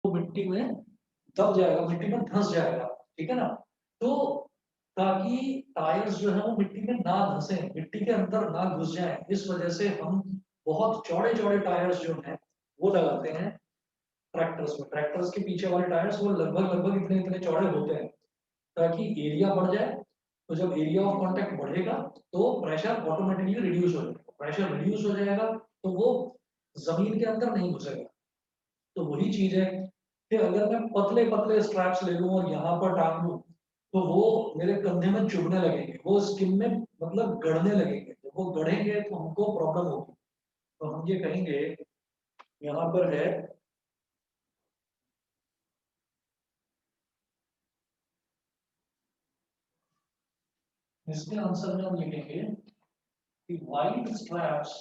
वो मिट्टी में दब जाएगा, मिट्टी में धंस जाएगा, ठीक है ना? तो ताकि टायर्स जो है वो मिट्टी में ना धंसे, मिट्टी के अंदर ना घुस जाए, इस वजह से हम बहुत चौड़े-चौड़े टायर्स जो हैं वो लगाते हैं ट्रैक्टर्स में। ट्रैक्टर्स के पीछे वाले टायर्स वो लगभग इतने-इतने चौड़े होते हैं ताकि एरिया बढ़ जाए। तो जब एरिया ऑफ कांटेक्ट बढ़ेगा तो प्रेशर ऑटोमेटिकली रिड्यूस हो जाएगा। प्रेशर रिड्यूस हो जाएगा तो वो जमीन के अंदर नहीं घुसेगा। तो वही चीज है कि अगर मैं पतले-पतले स्ट्रैप्स ले लूं और यहाँ पर टांग लूं तो वो मेरे कंधे में चुभने लगेंगे, वो स्किन में मतलब गड़ने लगेंगे। जब वो गड़ेंगे तो हमको प्रॉब्लम होगी। तो हम ये कहेंगे, यहाँ पर है इसके आंसर में हम लिखेंगे कि wide straps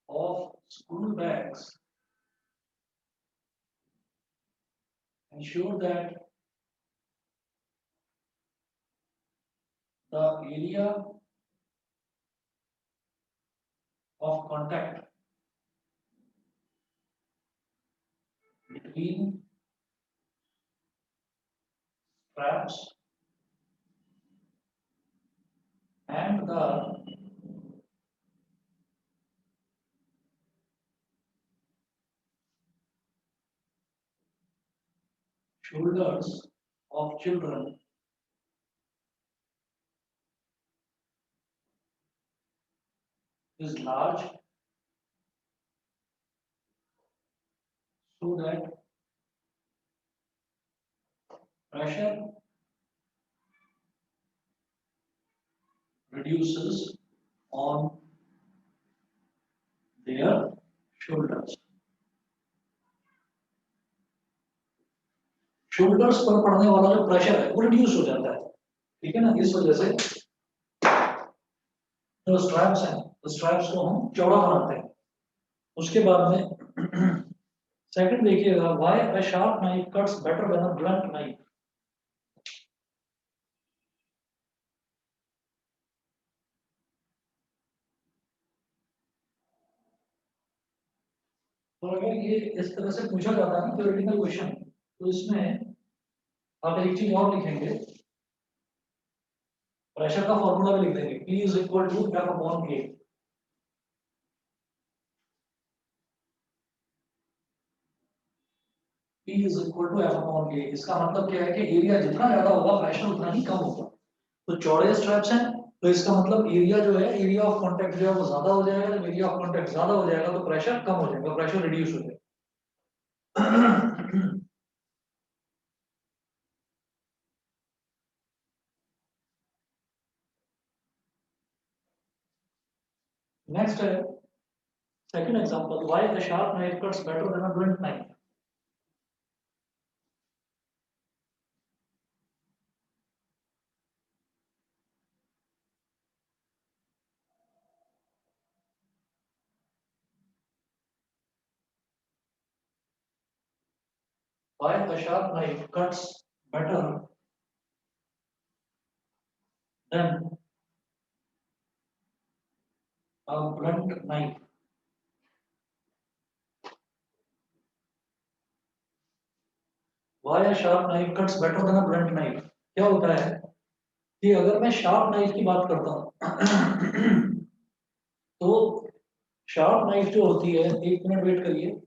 of school bags ensure that the area of contact between straps and the shoulders of children is large so that pressure reduces on their shoulders. Shoulders पर पड़ने वाला जो प्रेशर है वो रिड्यूस हो जाता है, ठीक है ना? इस वजह से जो स्ट्रैप्स हैं, तो स्ट्रैप्स को हम चौड़ा बनाते हैं। उसके बाद में सेकंड देखिएगा, why a sharp knife cuts better than a blunt knife. तो अगर ये इस तरह से पूछा जाता है ना थ्योरेटिकल क्वेश्चन, तो इसमें आप एक चीज और लिखेंगे, प्रेशर का फॉर्मूला भी लिख देंगे, P is equal to F upon A। P is equal to F upon A। इसका मतलब क्या है कि एरिया जितना ज्यादा होगा प्रेशर उतना ही कम होगा। तो चौड़े स्ट्रैप्स हैं तो इसका मतलब एरिया जो है, एरिया ऑफ कांटेक्ट जो है वो ज्यादा हो जाएगा। जब एरिया ऑफ कांटेक्ट ज्यादा हो जाएगा तो प्रेशर कम हो जाएगा, प्रेशर रिड्यूस हो जाएगा। नेक्स्ट है second example, why the sharp knife cuts better than a blunt knife. Why the sharp knife cuts better than a blunt knife? Why a sharp knife cuts better than a blunt knife? क्या होता है कि अगर मैं sharp knife की बात करता हूँ तो शार्प नाइफ जो होती है, एक मिनट वेट करिए।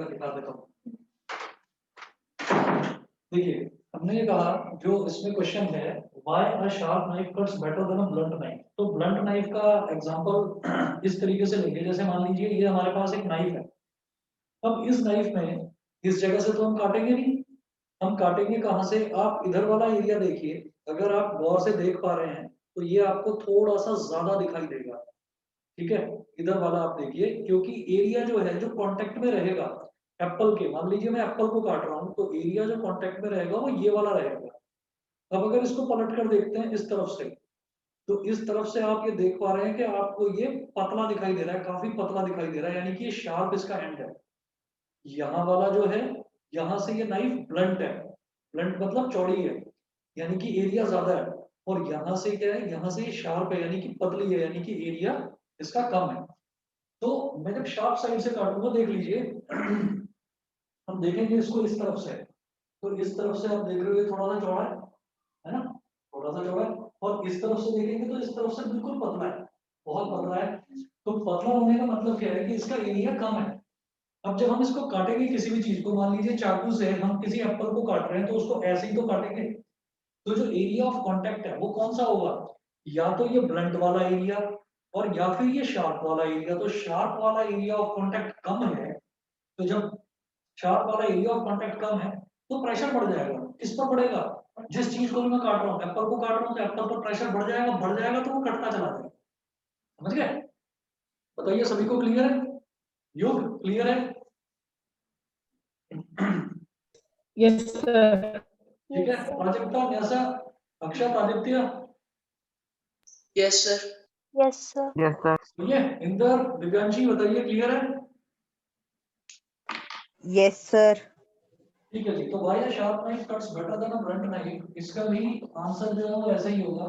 का दिखा देता हूँ। देखिए हमने ये कहा जो इसमें क्वेश्चन है why a sharp knife cuts better than a blunt knife. तो ब्लंट नाइफ का एग्जांपल इस तरीके से लेंगे, जैसे मान लीजिए ये हमारे पास एक नाइफ है। अब इस नाइफ में इस जगह से तो हम काटेंगे नहीं, हम काटेंगे कहाँ से? आप इधर वाला एरिया देखिए, अगर आप गौर से देख पा रहे हैं तो ये आपको थोड़ा सा ज्यादा दिखाई देगा, ठीक है। इधर वाला आप देखिए, क्योंकि एरिया जो है जो कांटेक्ट में रहेगा एप्पल के, मान लीजिए मैं एप्पल को काट रहा हूँ तो एरिया जो कांटेक्ट में रहेगा वो ये वाला रहेगा। अब अगर इसको पलट कर देखते हैं इस तरफ से, तो इस तरफ से आप ये देख पा रहे हैं कि आपको ये पतला दिखाई दे रहा है, काफी पतला दिखाई दे रहा है, यानी कि ये शार्प इसका एंड है। यहाँ वाला जो है, यहाँ से ये नाइफ ब्लंट है, ब्लंट मतलब चौड़ी है, यानी कि एरिया ज्यादा है। और यहाँ से क्या है, यहाँ से ये शार्प है यानी कि पतली है, यानी कि एरिया इसका कम है। तो मैं जब शार्प साइड से काटूंगा, देख लीजिए हम देखेंगे इसको इस तरफ से, तो इस तरफ से आप देख रहे हो ये थोड़ा सा चौड़ा है ना, थोड़ा सा चौड़ा है। और इस तरफ से देखेंगे तो इस तरफ से बिल्कुल पतला है, बहुत पतला है। तो पतला होने का मतलब क्या है कि इसका एरिया कम है। अब जब हम इसको काटेंगे किसी भी चीज को, मान लीजिए चाकू से हम किसी एप्पल को काट रहे हैं तो उसको ऐसे ही तो काटेंगे, तो जो एरिया ऑफ कांटेक्ट है वो कौन सा होगा? या तो ये ब्लंट वाला एरिया और या फिर ये शार्प वाला एरिया। तो शार्प वाला एरिया ऑफ कांटेक्ट कम है, तो जब शार्प वाला एरिया ऑफ कांटेक्ट कम है तो प्रेशर बढ़ जाएगा। किस पर बढ़ेगा? जिस चीज को भी मैं काट रहा हूँ, एप्पल को काट रहा हूँ तो एप्पल पर प्रेशर बढ़ जाएगा तो वो कटता चला जाएगा। समझ गए? बताइए सभी को क्लियर है? युग क्लियर है? Yes sir. ठीक है, Prajakta, Nyasa, Akshat, Aditya, yes sir. Yes sir. Yes sir. ठीक है। इंदर, दिव्यांशी, बताइए क्लियर है? Yes sir. ठीक है जी। तो why a sharp knife cuts better than a blunt knife, इसका भी आंसर जो है वो ऐसा ही होगा।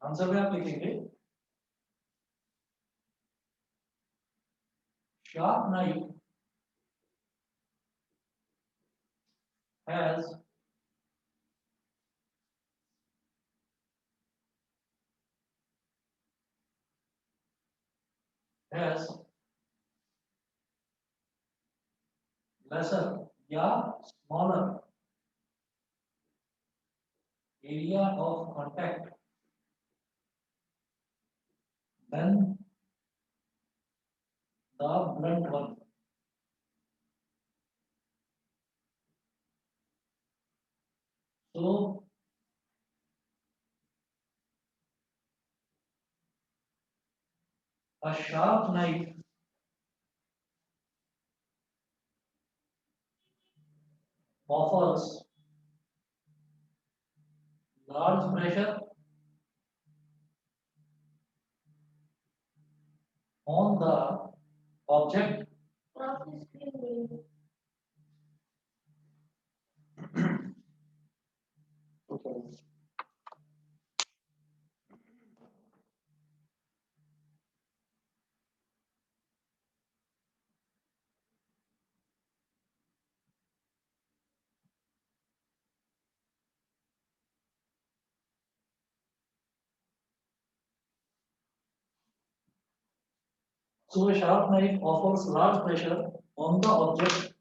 आंसर में आप लिखेंगे sharp knife has has lesser या smaller area of contact than the blunt one. So a sharp knife offers large pressure on the object so a sharp knife offers large pressure on the object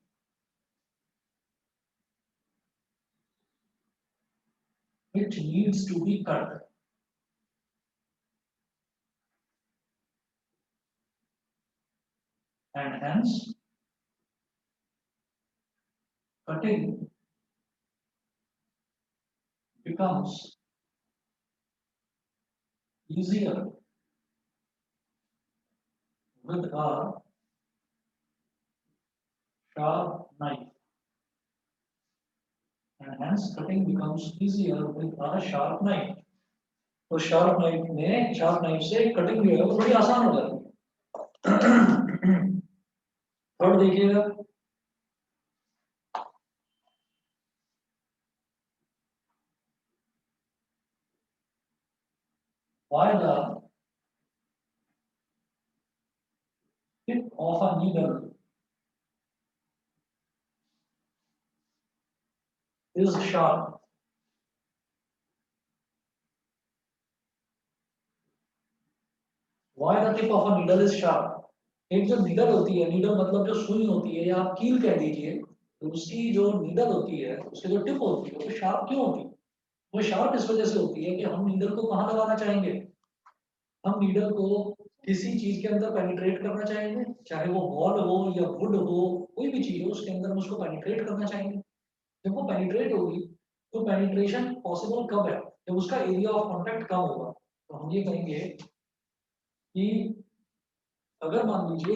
which needs to be cut. And hence cutting becomes easier with a sharp knife. And hence cutting becomes easier with a sharp knife. तो sharp knife से cutting जो है वो थोड़ी आसान हो जाती है। थर्ड देखिएगा, why the tip of a needle is sharp. Why the tip of a needle is sharp? एक जो नीडल होती है, नीडल मतलब जो सुई होती है या आप कील कह दीजिए, तो उसकी जो नीडल होती है, उसकी जो टिप होती है, वो शार्प क्यों होती है? वो शार्प इस वजह से होती है कि हम नीडल को कहाँ लगाना चाहेंगे? हम नीडल को किसी चीज के अंदर पेनिट्रेट करना चाहेंगे, चाहे वो वॉल हो या वुड हो, कोई भी चीज हो उसके अंदर हम उसको पेनिट्रेट करना चाहेंगे। जब वो पेनिट्रेट होगी तो पेनिट्रेशन पॉसिबल कब है? जब उसका एरिया ऑफ कॉन्टैक्ट कम होगा। तो हम ये कहेंगे कि अगर मान लीजिए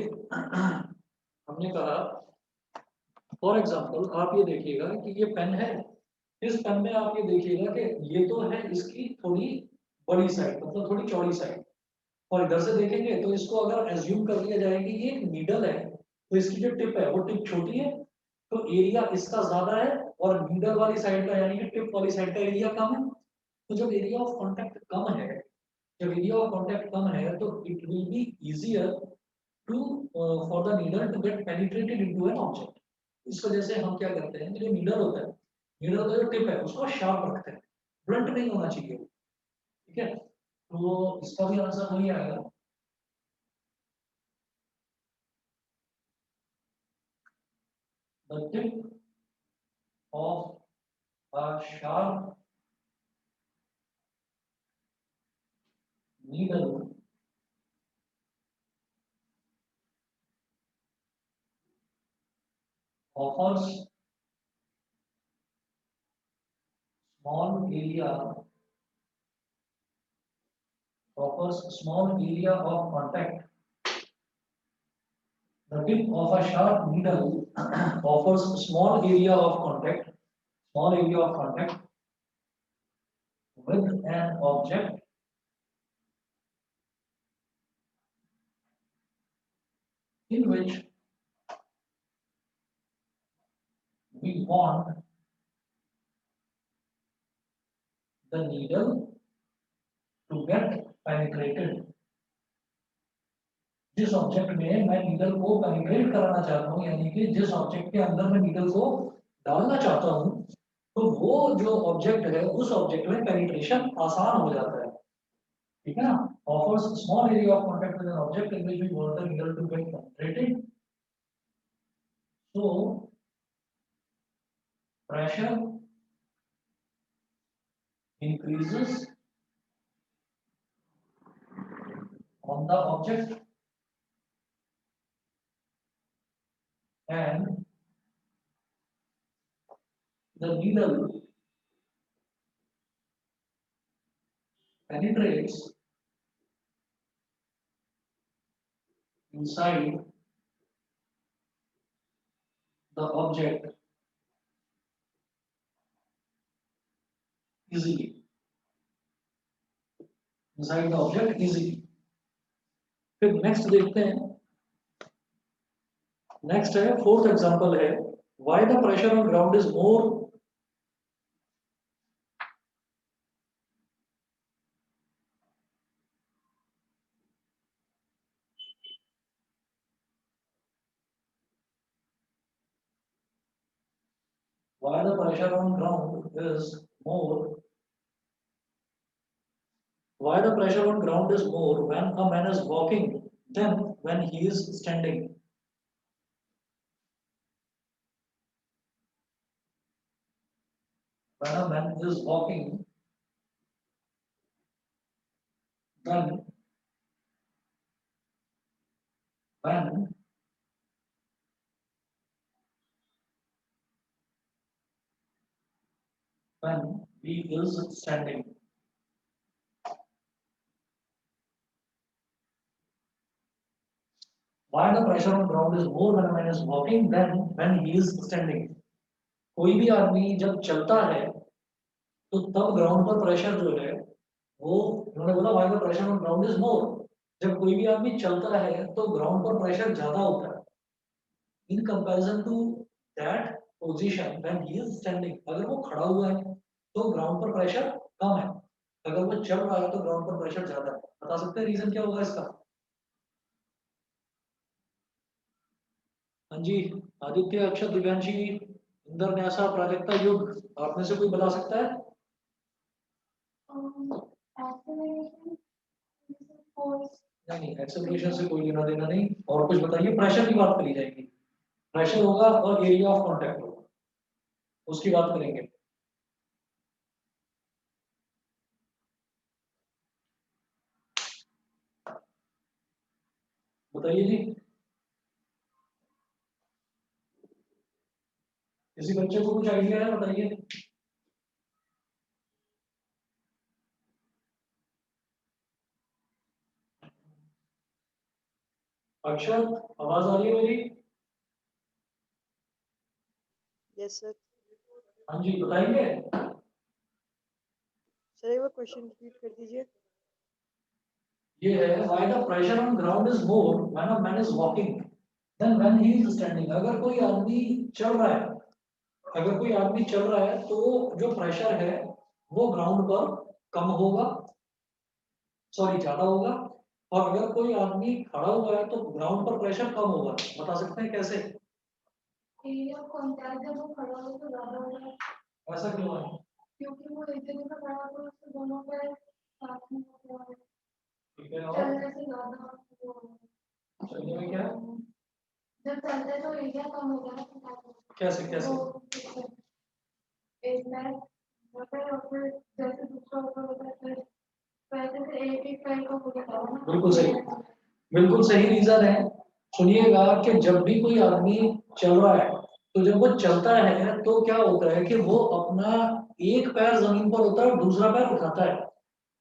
हमने कहा, फॉर एग्जाम्पल आप ये देखिएगा कि ये पेन है, इस पेन में आप ये देखिएगा कि ये तो है इसकी थोड़ी बड़ी साइड, मतलब थोड़ी चौड़ी साइड, और इधर से देखेंगे तो इसको अगर एज्यूम कर लिया जाए कि ये एक नीडल है, तो इसकी जो टिप है वो टिप छोटी है, तो एरिया इसका ज्यादा है और नीडल वाली साइड का यानी कि टिप वाली साइड का एरिया कम है। तो जब एरिया ऑफ कॉन्टैक्ट कम है, जब एरिया ऑफ कॉन्टैक्ट कम है तो it will be easier to for the needle to get penetrated into an object. इस वजह से हम क्या करते हैं कि जो नीडल होता है, नीडल का जो टिप है उसको शार्प रखते हैं, ब्लंट नहीं होना चाहिए, ठीक है? तो इसका भी आंसर वही आएगा। The tip of a sharp needle offers small area of contact. The tip of a sharp needle offers small area of contact with an object in which we want the needle to get penetrated. जिस object में मैं needle को penetrate कराना चाहता हूँ, यानी कि जिस ऑब्जेक्ट के अंदर मैं नीडल को डालना चाहता हूँ, तो वो जो ऑब्जेक्ट है उस ऑब्जेक्ट में पेनिट्रेशन आसान हो जाता है, ठीक है ना? Offers small area of contact with an object in which we want the needle to get penetrated. So pressure increases on the object and the needle penetrates inside the object easily. Inside the object easily. फिर next देखते हैं, next है fourth example है, why the pressure on ground is more why the pressure on ground is more why the pressure on ground is more when a man is walking than when he is standing. When a man is walking, then when he is standing. Why the pressure on ground is more when a man is walking than when he is standing. कोई भी आदमी जब चलता है तो तब ground पर pressure जो है वो, उन्होंने बोला why the pressure on ground is मोर, जब कोई भी आदमी चलता है तो ग्राउंड पर प्रेशर ज्यादा होता है in comparison to that position when he is standing. अगर वो खड़ा हुआ है तो ग्राउंड पर प्रेशर कम है, अगर वो चल रहा है तो ग्राउंड पर प्रेशर ज्यादा है। बता सकते हैं रीजन क्या होगा इसका? हाँ जी, आदित्य, अक्षत, दिव्यांशी, इंदर, न्यासा, प्राजक्ता, युग, आप में से कोई बता सकता है? Acceleration is a force नहीं, एक्सेलरेशन से कोई लेना देना नहीं। और कुछ बताइए, प्रेशर की बात करी जाएगी। प्रेशर होगा और एरिया ऑफ कांटेक्ट होगा, उसकी बात करेंगे। बताइए जी, किसी बच्चे को कुछ आइडिया है, बताइए। अक्षर, आवाज आ रही है मेरी? Yes, sir. हाँ जी, बताइए। सर एक बार क्वेश्चन रिपीट कर दीजिए। ये है, why the pressure on ground is more when a man is walking then when he is standing. अगर कोई आदमी चल रहा है, अगर कोई आदमी चल रहा है तो जो प्रेशर है वो ग्राउंड पर कम होगा, सॉरी ज्यादा होगा। और अगर कोई आदमी खड़ा हुआ है तो ग्राउंड पर प्रेशर कम होगा। बता सकते हैं कैसे? एरिया ऑफ कांटेक्ट जब वो खड़ा हो तो ज्यादा होगा, ऐसा क्यों है? क्योंकि वो एक जगह पे खड़ा हो तो उसके दोनों पैर साथ में होते हैं, ठीक है, और चलने से ज्यादा वो होगा। चलने में क्या है? जब चलते हैं तो एरिया कम हो जाएगा ना, कैसे कैसे? तो एक पैर होता है और फिर जैसे दूसरा ऊपर होता है फिर पैसे से एक पैर का हो जाता है ना। बिल्कुल सही, बिल्कुल सही रीजन है। सुनिएगा कि जब भी कोई आदमी चल रहा है तो जब वो चलता है तो क्या होता है कि वो अपना एक पैर जमीन पर होता है और दूसरा पैर उठाता है।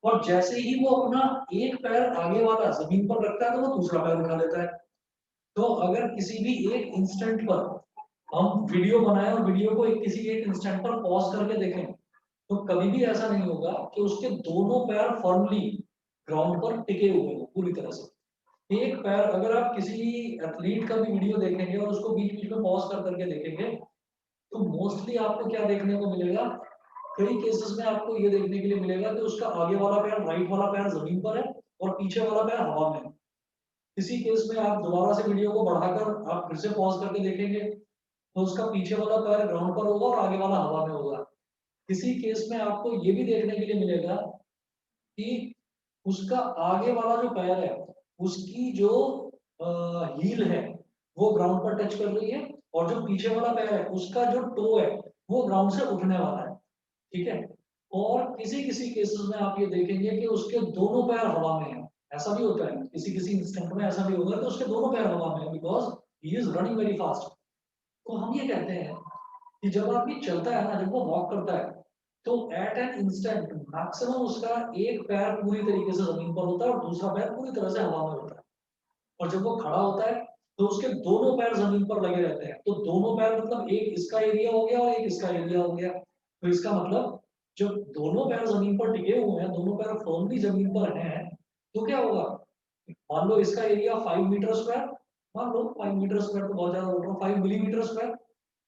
और जैसे ही वो अपना एक पैर आगे वाला जमीन पर रखता है तो वो दूसरा पैर उठा लेता है। तो अगर किसी भी एक इंस्टेंट पर हम वीडियो बनाएं और वीडियो को किसी एक इंस्टेंट पर पॉज करके देखें तो कभी भी ऐसा नहीं होगा कि उसके दोनों पैर फर्मली ग्राउंड पर टिके हुए हो पूरी तरह से। एक पैर, अगर आप किसी एथलीट का भी वीडियो देखेंगे और उसको बीच बीच में पॉज कर करके देखेंगे तो मोस्टली आपको क्या देखने को मिलेगा, कई केसेस में आपको ये देखने के लिए मिलेगा कि उसका आगे वाला पैर, राइट वाला पैर जमीन पर है और पीछे वाला पैर हवा में है। किसी केस में आप दोबारा से वीडियो को बढ़ाकर आप फिर से पॉज करके देखेंगे तो उसका पीछे वाला पैर ग्राउंड पर होगा और आगे वाला हवा में होगा। किसी केस में आपको ये भी देखने के लिए मिलेगा कि उसका आगे वाला जो पैर है उसकी जो हील है वो ग्राउंड पर टच कर रही है और जो पीछे वाला पैर है उसका जो टो है वो ग्राउंड से उठने वाला है। ठीक है। और किसी किसी केसेस में आप ये देखेंगे कि उसके दोनों पैर हवा में है। ऐसा भी होता है, किसी किसी इंस्टेंट में ऐसा भी होगा कि उसके दोनों पैर हवा में है because he is running very fast. तो हम ये कहते हैं कि जब आदमी चलता है ना, जब वो वॉक करता है तो एट एन इंस्टेंट मैक्सिमम उसका एक पैर पूरी तरीके से जमीन पर होता है और दूसरा पैर पूरी तरह से हवा में होता है। और जब वो खड़ा होता है तो उसके दोनों पैर जमीन पर लगे रहते हैं। तो दोनों पैर मतलब एक इसका एरिया हो गया और एक इसका एरिया हो गया। तो इसका मतलब जब दोनों पैर जमीन पर टिके हुए हैं, दोनों पैर फर्मली जमीन पर हैं, तो क्या होगा? मान लो इसका एरिया 5 मीटर स्क्वायर, मान लो 5 मीटर स्क्वायर तो बहुत ज्यादा बोल रहा हूँ, 5 मिलीमीटर स्क्वायर,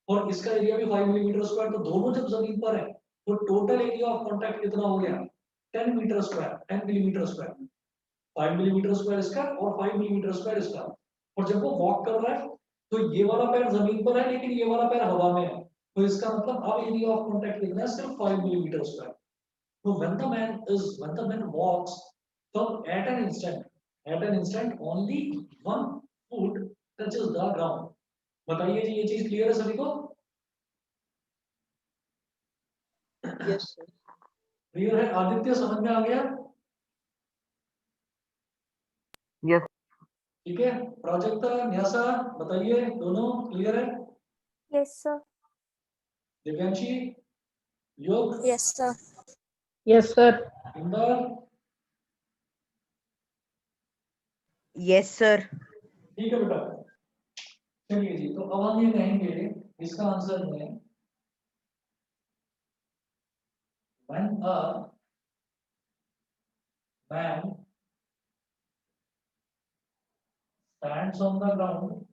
और इसका एरिया भी 5 मिलीमीटर स्क्वायर। तो दोनों जब जमीन पर है तो टोटल एरिया ऑफ कॉन्टैक्ट कितना हो गया? 10 metre square, 10 millimetre square. 5 millimetre square इसका और 5 मिलीमीटर स्क्वायर इसका। और जब वो वॉक कर रहा है तो ये वाला पैर जमीन पर है लेकिन ये वाला पैर हवा में है। तो इसका मतलब अब एरिया ऑफ कॉन्टैक्ट कितना है? सिर्फ 5 millimetre square. So when the man walks, so at an instant only one foot touches the ground. बताइए जी, ये चीज क्लियर है सभी को? Yes, sir. क्लियर है? आदित्य समझ में आ गया? यस ठीक है। प्राजक्ता, न्यासा, बताइए, दोनों क्लियर है? Yes, sir. दिव्यांशी, योग, Yes, sir. Yes, sir. Inder, yes sir ठीक है बेटा। चलिए जी, तो अब हम ये कहेंगे इसका आंसर में when a man stands on the ground,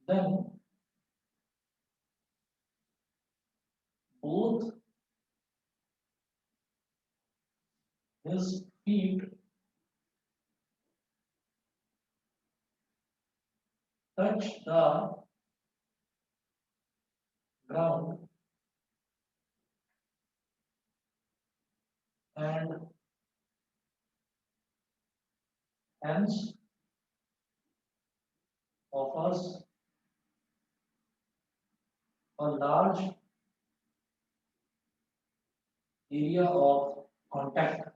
then both his feet touch the ground and hence offers a large area of contact.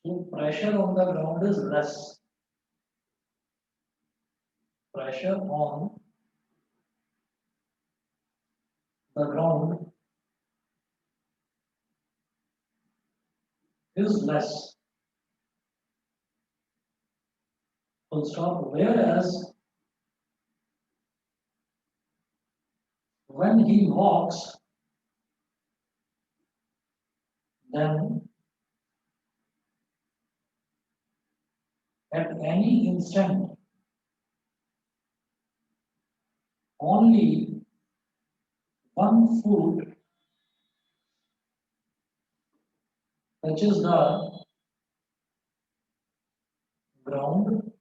So pressure on the ground is less. Pressure on the ground is less. Full stop. Whereas when he walks, then at any instant, only 1 foot touches the ground,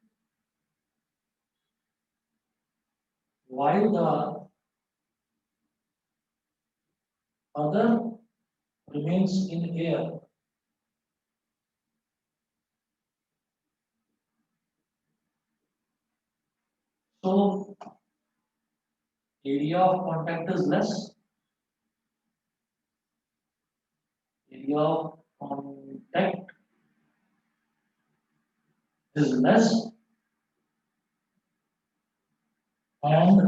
while the other remains in air. So area of contact is less. Area of contact is less, and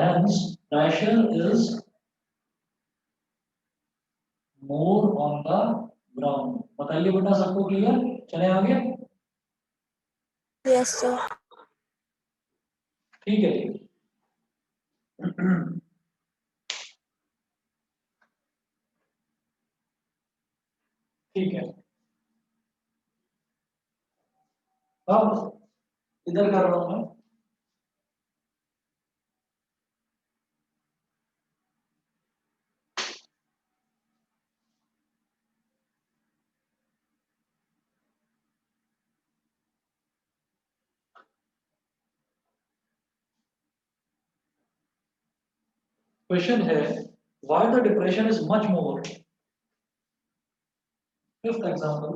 hence pressure is more on the ground. बताइए बेटा, सबको clear? चले आगे? Yes, sir. ठीक है जी। ठीक है, अब इधर कर रहा हूं मैं। क्वेश्चन है, why the depression is much more. Fifth example.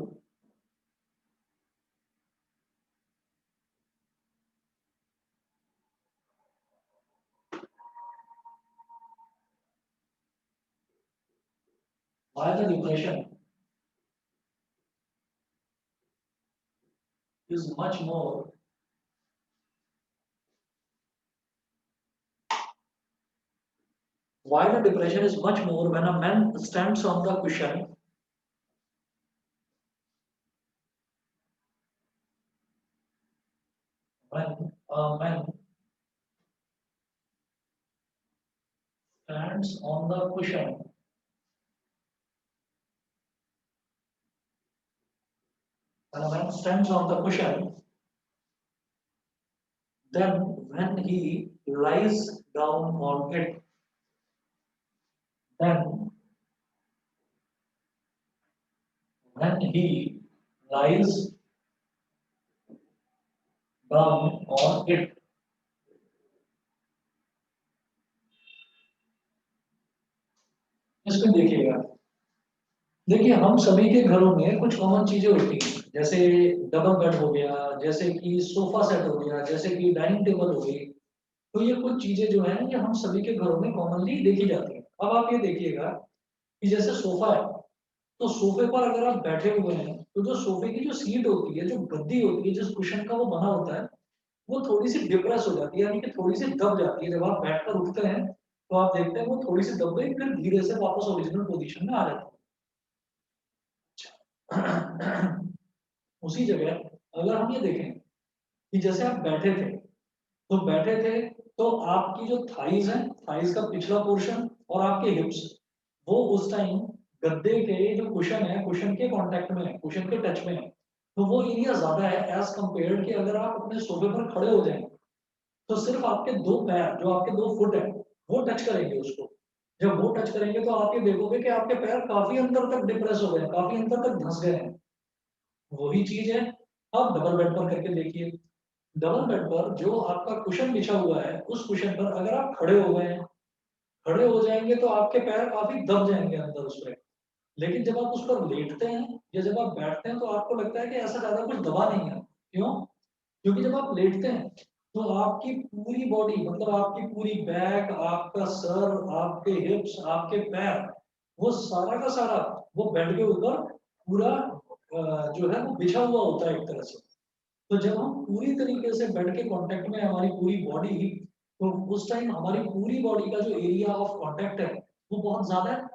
Why the depression is much more why the depression is much more when a man stands on the cushion when a man stands on the cushion when a man stands on the cushion, then when he lies down on it, then when he lies down on it, इसको देखिएगा। देखिए, हम सभी के घरों में कुछ common चीजें होती हैं, जैसे डबल बेड हो गया, जैसे कि सोफा सेट हो गया, जैसे कि डाइनिंग टेबल हो गई। तो ये कुछ चीजें जो है ये हम सभी के घरों में कॉमनली देखी जाती हैं। अब आप ये देखिएगा कि जैसे सोफा है, तो सोफे पर अगर आप बैठे हुए हैं तो जो सोफे की जो सीट होती है, जो गद्दी होती है, जिस कुशन का वो बना होता है, वो थोड़ी सी डिप्रेस हो जाती है, यानी कि थोड़ी सी दब जाती है। जब आप बैठकर उठते हैं तो आप देखते हैं वो थोड़ी सी दब गई, फिर धीरे से वापस ओरिजिनल पोजीशन में आ जाती है। उसी जगह अगर हम ये देखें कि जैसे आप बैठे थे, तो आपकी जो थाइज है, थाइज का पिछला पोर्शन और आपके हिप्स, वो उस टाइम गद्दे के जो कुशन है, कुशन के कांटेक्ट में है, कुशन के टच में है, तो वो एरिया ज्यादा है एज कंपेयर्ड कि अगर आप अपने सोफे पर खड़े हो जाएं तो सिर्फ आपके दो पैर, जो आपके 2 फुट है, वो टच करेंगे उसको। जब वो टच करेंगे तो आप ये देखोगे कि आपके पैर काफी अंदर तक डिप्रेस हो गए हैं, काफी अंदर तक धंस गए हैं। वही चीज है, अब डबल बेड पर करके देखिए। डबल बेड पर जो आपका कुशन बिछा हुआ है, उस कुशन पर अगर आप खड़े हो गए हैं, खड़े हो जाएंगे तो आपके पैर काफी दब जाएंगे अंदर उसमें। लेकिन जब आप उस पर लेटते हैं या जब आप बैठते हैं तो आपको लगता है कि ऐसा ज्यादा कुछ दबा नहीं है। क्यों? क्योंकि जब आप लेटते हैं तो आपकी पूरी बॉडी, मतलब आपकी पूरी बैक, आपका सर, आपके हिप्स, आपके पैर, वो सारा का सारा वो बेड के ऊपर पूरा जो है वो बिछा हुआ होता है एक तरह से। तो जब हम पूरी तरीके से बेड के कांटेक्ट में हमारी पूरी बॉडी, तो उस टाइम हमारी पूरी बॉडी का जो एरिया ऑफ कांटेक्ट है वो बहुत ज्यादा है।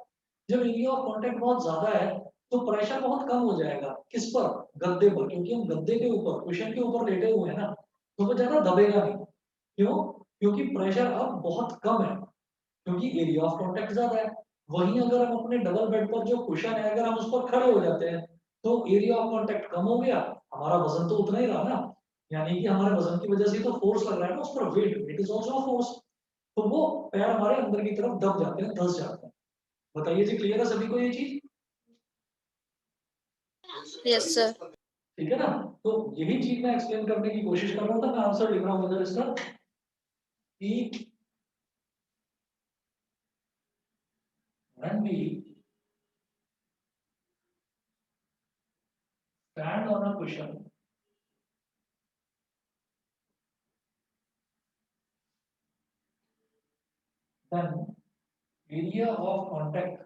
जब एरिया ऑफ कांटेक्ट बहुत ज्यादा है तो प्रेशर बहुत कम हो जाएगा। किस पर? गद्दे पर, क्योंकि हम गद्दे के ऊपर, कुशन के ऊपर लेटे हुए हैं ना, तो वो ज्यादा दबेगा नहीं। क्यों? क्योंकि प्रेशर अब बहुत कम है, क्योंकि एरिया ऑफ कांटेक्ट ज्यादा है। वहीं अगर हम अपने डबल बेड पर जो कुशन है, अगर हम उस पर खड़े हो जाते हैं तो एरिया ऑफ कांटेक्ट कम हो गया, हमारा वजन तो उतना ही रहा ना, यानी कि हमारे वजन की वजह से तो फोर्स लग रहा है ना उस पर, वेट इज ऑल्सो फोर्स। तो वो पैर हमारे अंदर की तरफ दब जाते हैं, धंस जाते हैं। बताइए जी, क्लियर है सभी को ये चीज? Yes, sir. ठीक है ना? तो यही चीज मैं एक्सप्लेन करने की कोशिश कर रहा था। मैं आंसर लिख रहा हूँ इधर इसका कि when we stand on a cushion, then area of contact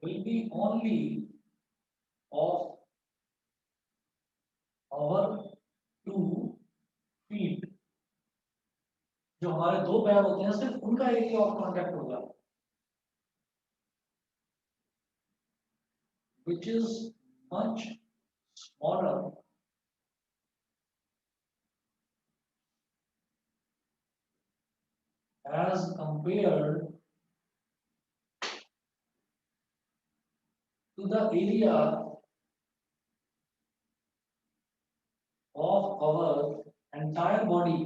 will be only of our 2 feet। जो हमारे 2 पैर होते हैं सिर्फ उनका एरिया ऑफ कांटेक्ट होगा, which is much smaller as compared to the area of our entire body,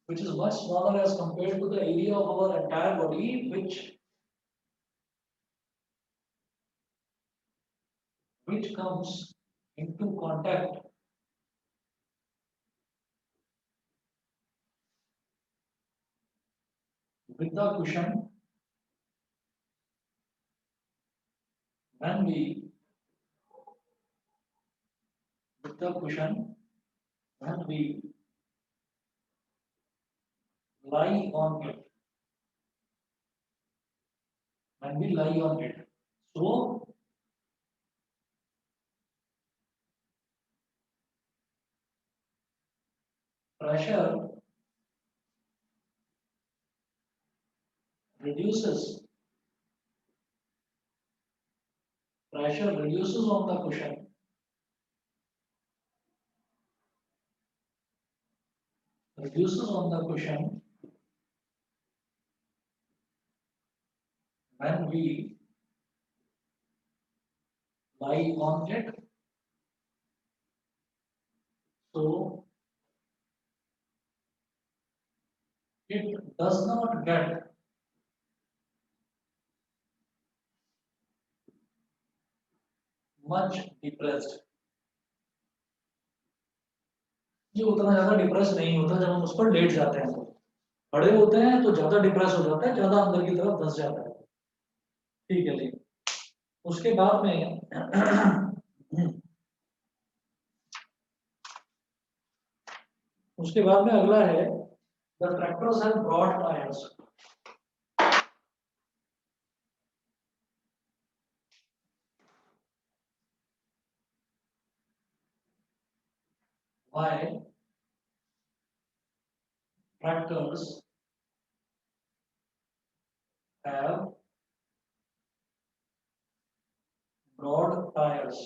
which is much smaller as compared to the area of our entire body, which comes into contact with the cushion when we with the cushion when we lie on it, when we lie on it. So pressure reduces, pressure reduces on the cushion, reduces on the cushion when we lie on it. So it does not get much depressed। ये उतना ज्यादा depress नहीं होता जब हम उस पर late जाते हैं। तो खड़े होते हैं तो ज्यादा डिप्रेस हो जाता है, ज्यादा अंदर की तरफ धंस जाता है। ठीक है जी। उसके बाद में उसके बाद में अगला है the tractors have broad tyres. Why tractors have broad tires?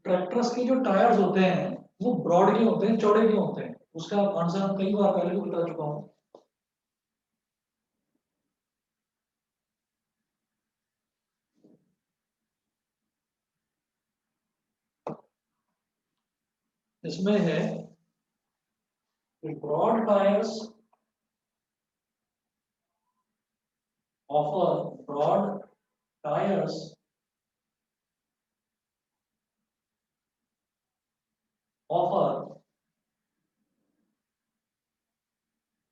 Tractors के जो टायर्स होते हैं वो ब्रॉड क्यों होते हैं, चौड़े क्यों होते हैं? उसका आंसर हम कई बार पहले भी बता चुका हूँ। इसमें है The broad tires tires offer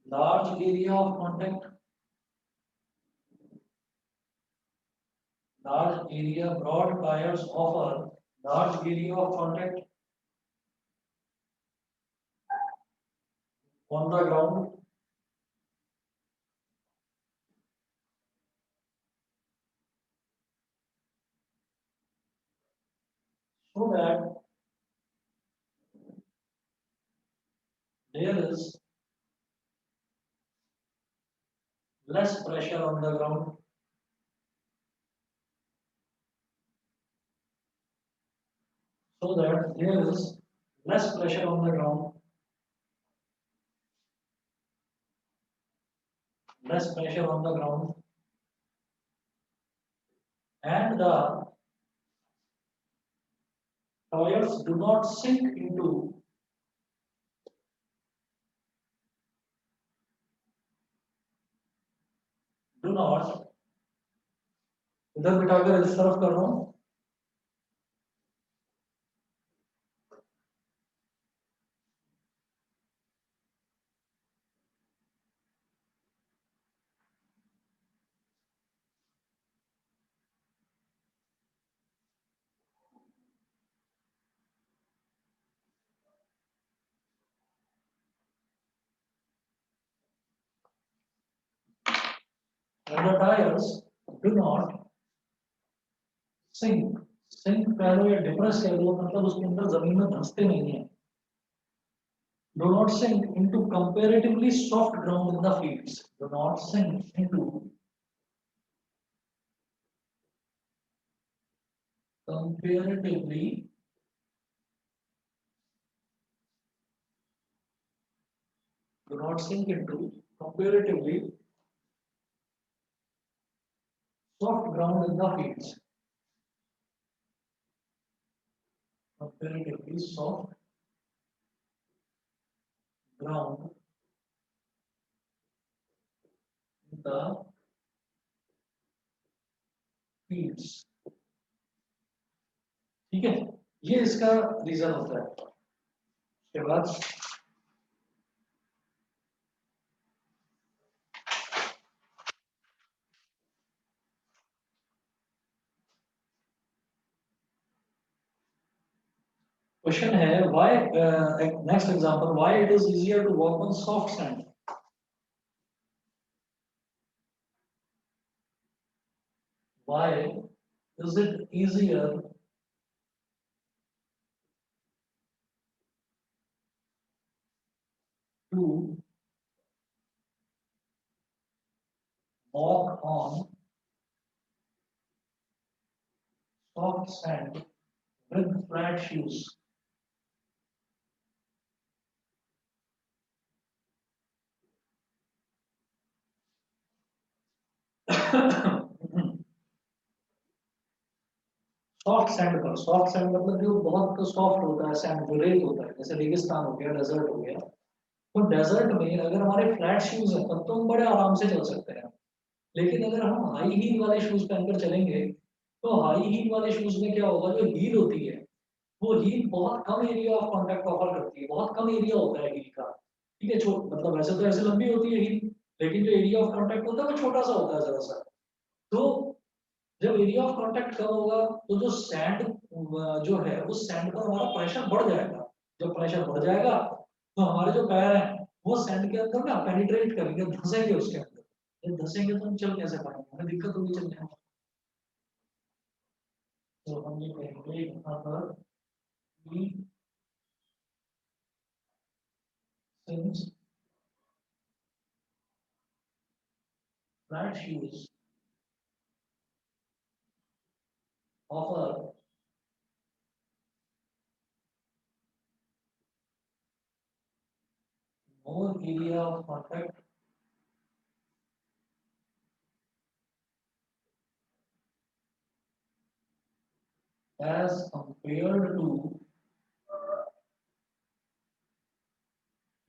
large area of contact, broad tires offer large area of contact on the ground so that there is less pressure on the ground, so that there is less pressure on the ground, and the tires do not sink into do not इधर बिठाकर इस तरफ कर रहा हूं and the tires do not sink कह लो या depress कह लो मतलब उसके अंदर जमीन में धंसते नहीं है do not sink into comparatively soft ground in the fields do not sink into comparatively comparatively soft ground in the fields comparatively soft ground in the fields ठीक है ये इसका रीजन होता है उसके बाद क्वेश्चन है why next example why it is easier to walk on soft sand why is it easier to walk on soft sand with flat shoes soft sand मतलब जो बहुत सॉफ्ट होता है सैंड जो रेत होता है जैसे रेगिस्तान हो गया डेजर्ट हो गया तो डेजर्ट में अगर हमारे फ्लैट शूज हैं तब तो हम बड़े आराम से चल सकते हैं लेकिन अगर हम हाई हील वाले शूज पहनकर चलेंगे तो हाई हील वाले शूज में क्या होगा जो हील होती है वो हील बहुत कम एरिया ऑफ कांटेक्ट ऑफर करती है बहुत कम एरिया होता है हील का ठीक है मतलब वैसे तो ऐसे लंबी होती है हील लेकिन जो एरिया ऑफ कांटेक्ट होता है वो छोटा सा होता है जरा सा तो जब एरिया ऑफ कांटेक्ट कम होगा तो जो सैंड जो है उस सैंड पर हमारा प्रेशर बढ़ जाएगा जब प्रेशर बढ़ जाएगा तो हमारे जो पैर हैं वो सैंड के अंदर ना पेनिट्रेट करेंगे धंसेंगे उसके अंदर जब धंसेंगे तो हम चल कैसे पाएंगे हमें दिक्कत होगी चलने में तो हम ये कहेंगे यहाँ पर कि since flat shoes offer more area of contact as compared to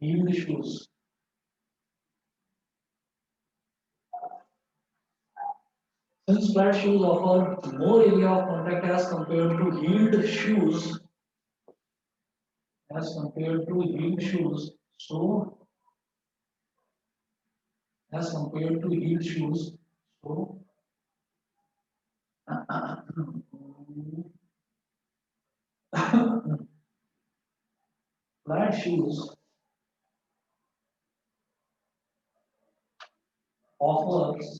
heeled shoes. Since flat shoes offer more area of contact as compared to heeled shoes, so as compared to heeled shoes, so flat shoes offers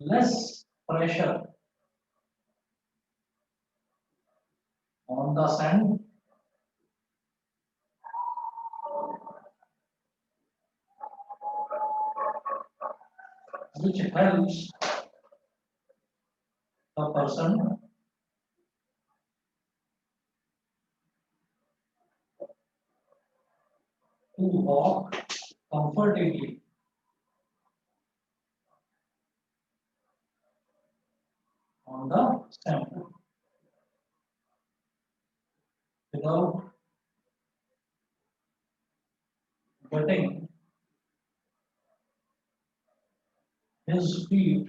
less pressure on the sand, which helps the person to walk comfortably on the sand without getting his feet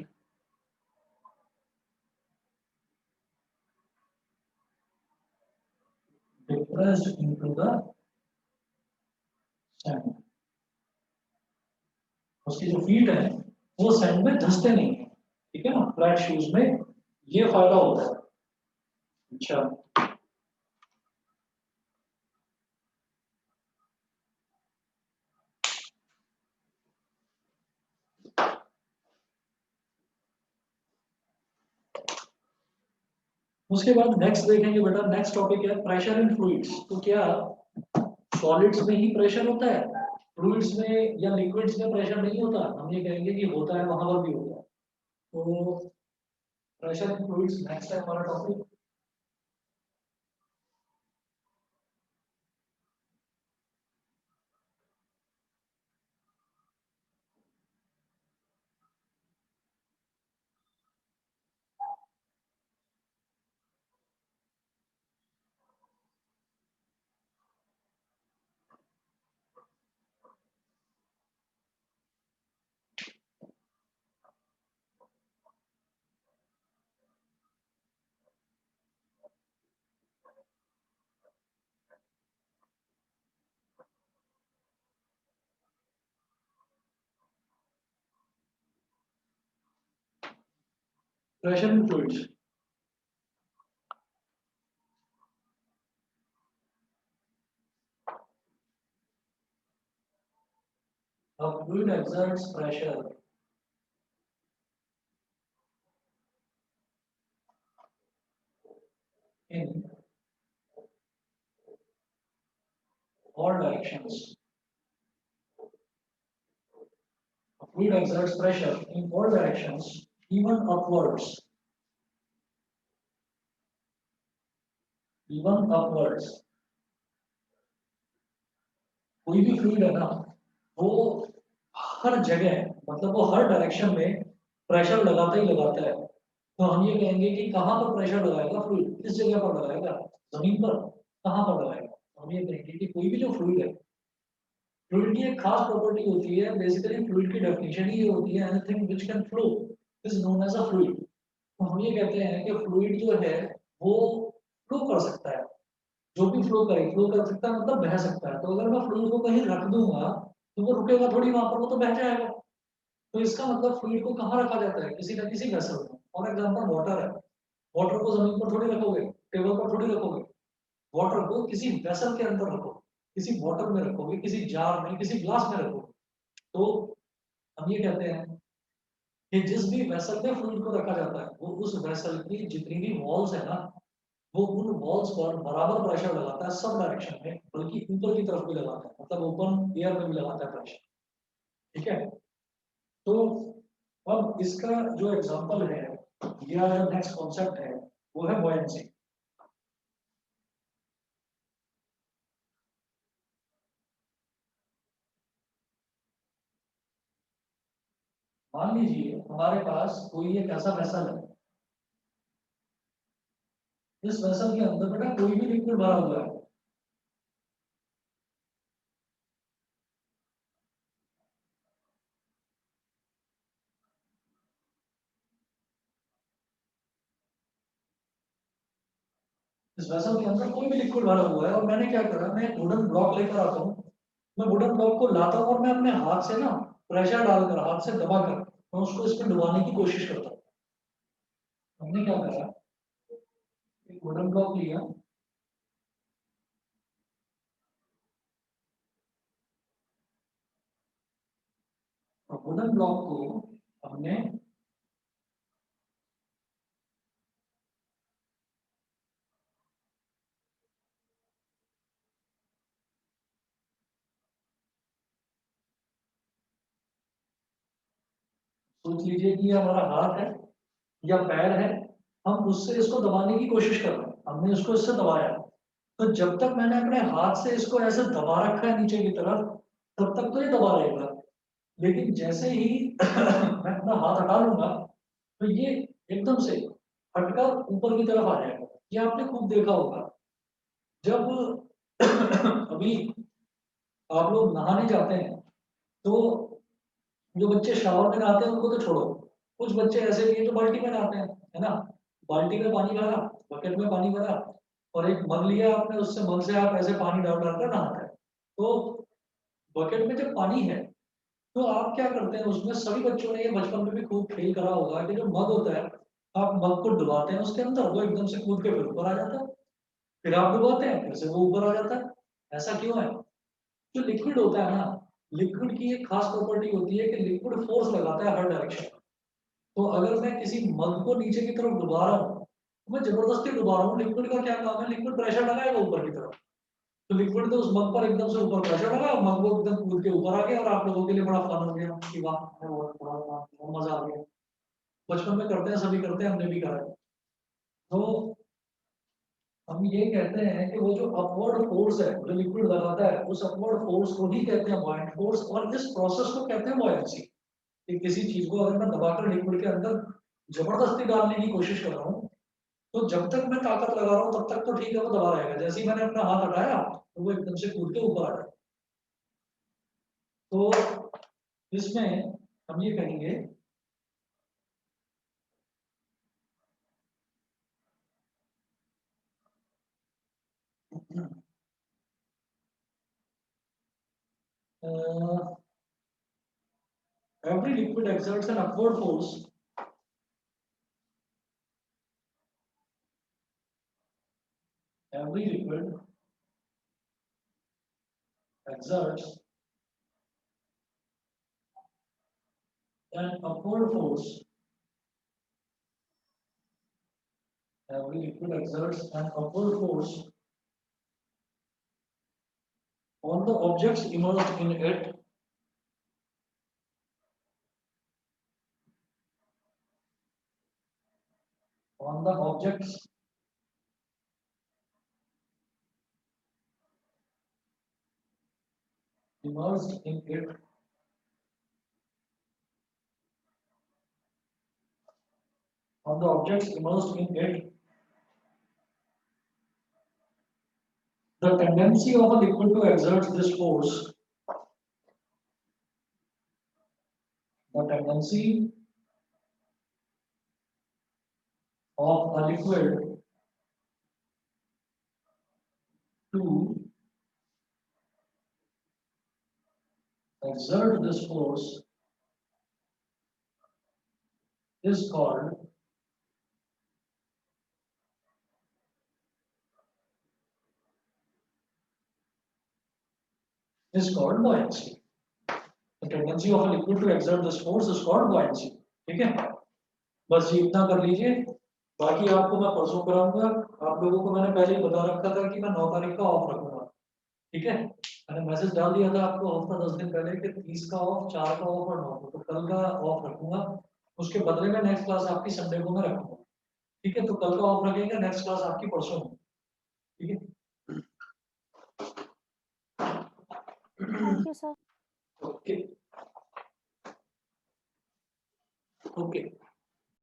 depressed into the sand. उसकी जो feet है वो sand में धंसते नहीं है, ठीक है ना, फ्लैट शूज में ये फायदा होता है। अच्छा, उसके बाद नेक्स्ट देखेंगे बेटा, नेक्स्ट टॉपिक है प्रेशर इन फ्लूइड्स। तो क्या सॉलिड्स में ही प्रेशर होता है, फ्लूइड्स में या लिक्विड्स में प्रेशर नहीं होता? हम ये कहेंगे कि होता है, वहां पर भी होता है। तो प्रेशर इन फ्लूइड्स नेक्स्ट है हमारा topic. Pressure in fluids, a fluid exerts pressure in all directions. A fluid exerts pressure in all directions, even upwards. Even upwards. कोई भी फ्लूइड है ना, वो हर जगह, मतलब वो हर डायरेक्शन में प्रेशर लगाता ही लगाता है। तो हम ये कहेंगे कि कहाँ पर प्रेशर लगाएगा फ्लूइड, किस जगह पर लगाएगा, जमीन पर, कहाँ पर लगाएगा? हम ये कहेंगे कि कोई भी जो फ्लूइड है, फ्लूइड की एक खास प्रॉपर्टी होती है, बेसिकली फ्लूइड की डेफिनेशन ही ये होती है, anything which can flow is known as a fluid. तो हम ये कहते हैं कि फ्लूइड जो है वो फ्लो कर सकता है, जो भी फ्लो करे, फ्लो कर सकता है मतलब बह सकता है। तो अगर मैं फ्लूइड को कहीं रख दूंगा तो वो रुकेगा थोड़ी वहां पर, वो तो बह जाएगा। तो इसका मतलब फ्लूइड को कहाँ रखा जाता है, किसी न किसी वेसल में। फॉर एग्जांपल वाटर है, वाटर को जमीन पर थोड़ी रखोगे, टेबल पर थोड़ी रखोगे, वाटर को किसी वेसल के अंदर रखो, किसी बॉटल में रखोगे, किसी जार में, किसी ग्लास में रखोगे। तो हम ये कहते हैं कि जिस भी वेसल में फ्लूइड को रखा जाता है, वो उस वेसल की जितनी भी वॉल्स है ना, वो उन वॉल्स पर बराबर प्रेशर लगाता है सब डायरेक्शन में, बल्कि ऊपर की तरफ भी लगाता है, मतलब ओपन एयर में भी लगाता है प्रेशर, ठीक है। तो अब इसका जो एग्जांपल है या जो नेक्स्ट कॉन्सेप्ट है वो है बॉयंसी। मान लीजिए हमारे पास कोई एक ऐसा वेसल है, इस वेसल के अंदर बेटा कोई भी लिक्विड भरा हुआ है, इस वेसल के अंदर कोई भी लिक्विड भरा हुआ है और मैंने क्या करा, मैं एक वुडन ब्लॉक लेकर आता हूँ, मैं वुडन ब्लॉक को लाता हूँ और मैं अपने हाथ से ना प्रेशर डालकर, हाथ से दबाकर मैं उसको इसमें डुबाने की कोशिश करता हूँ। हमने क्या करा, एक वुडन ब्लॉक लिया, और वुडन ब्लॉक को हमने सोच लीजिए कि ये हमारा हाथ है या पैर है, हम उससे इसको दबाने की कोशिश कर रहे हैं, हमने इसको इससे दबाया, तो जब तक मैंने अपने हाथ से इसको ऐसे दबा रखा है नीचे की तरफ, तब तक तो ये दबा रहेगा, लेकिन जैसे ही मैं अपना हाथ हटा लूंगा तो ये एकदम से हटकर ऊपर की तरफ आ जाएगा। ये आपने खूब देखा होगा जब अभी आप लोग नहाने जाते हैं, तो जो बच्चे शावर में नहाते हैं उनको तो छोड़ो, कुछ बच्चे ऐसे भी हैं जो बाल्टी में नहाते हैं, है ना, बाल्टी में पानी भरा, बकेट में पानी भरा और एक मग लिया आपने, उससे मग से आप ऐसे पानी डाल डालकर नहाते हैं। तो बकेट में जब पानी है तो आप क्या करते हैं, उसमें सभी बच्चों ने ये बचपन में भी खूब खेल करा होगा कि जो मग होता है, आप मग को डुबाते हैं उसके अंदर, वो एकदम से कूद के फिर ऊपर आ जाता है, फिर आप डुबाते हैं फिर से वो ऊपर आ जाता है। ऐसा क्यों है? जो लिक्विड होता है ना, लिक्विड की एक खास प्रॉपर्टी होती है कि लिक्विड फोर्स लगाता है हर डायरेक्शन। तो अगर मैं किसी मग को नीचे की तरफ डुबा रहा हूँ, तो मैं जबरदस्ती डुबा रहा हूँ, लिक्विड का क्या काम है, लिक्विड प्रेशर लगाएगा ऊपर की तरफ, तो लिक्विड तो उस मग पर एकदम से ऊपर प्रेशर लगा, मग वो एकदम कूद के ऊपर आ गया और आप लोगों के लिए बड़ा फन हो गया कि वाह बहुत मजा आ गया। बचपन में करते हैं, सभी करते हैं, हमने भी करा है। तो हम ये कहते हैं कि वो जो अपवर्ड फोर्स है जो लिक्विड लगाता है, उस अपवर्ड फोर्स को ही कहते हैं बॉयंट फोर्स, और इस प्रोसेस को कहते हैं बॉयंसी। कि किसी चीज को अगर मैं दबाकर लिक्विड के अंदर जबरदस्ती डालने की कोशिश कर रहा हूँ, तो जब तक मैं ताकत लगा रहा हूँ तब तक तो ठीक है, वो दबा रहेगा, जैसे ही मैंने अपना हाथ हटाया तो वो एकदम से कूद के ऊपर आ जाए। तो इसमें हम ये कहेंगे every liquid exerts an upward force every liquid exerts an upward force every liquid exerts an upward force on the objects immersed in it on the objects immersed in it on the objects immersed in it. The tendency of a liquid to exert this force, the tendency of a liquid to exert this force is called buoyancy. The tendency of a liquid to exert this force is called buoyancy. ठीक है, बस ये इतना कर लीजिए, बाकी आपको मैं परसों कराऊंगा। आप लोगों को मैंने पहले ही बता रखा था कि मैं 9 तारीख का ऑफ रखूंगा, ठीक है, मैंने मैसेज डाल दिया था आपको हफ्ता 10 दिन पहले कि 30 का ऑफ, 4 का ऑफ और 9 को, तो कल का ऑफ रखूंगा, उसके बदले में नेक्स्ट क्लास आपकी संडे को मैं रखूंगा, ठीक है, तो कल का ऑफ रखेंगे, नेक्स्ट क्लास आपकी परसों होगी, ठीक है। Thank you, sir. Okay okay.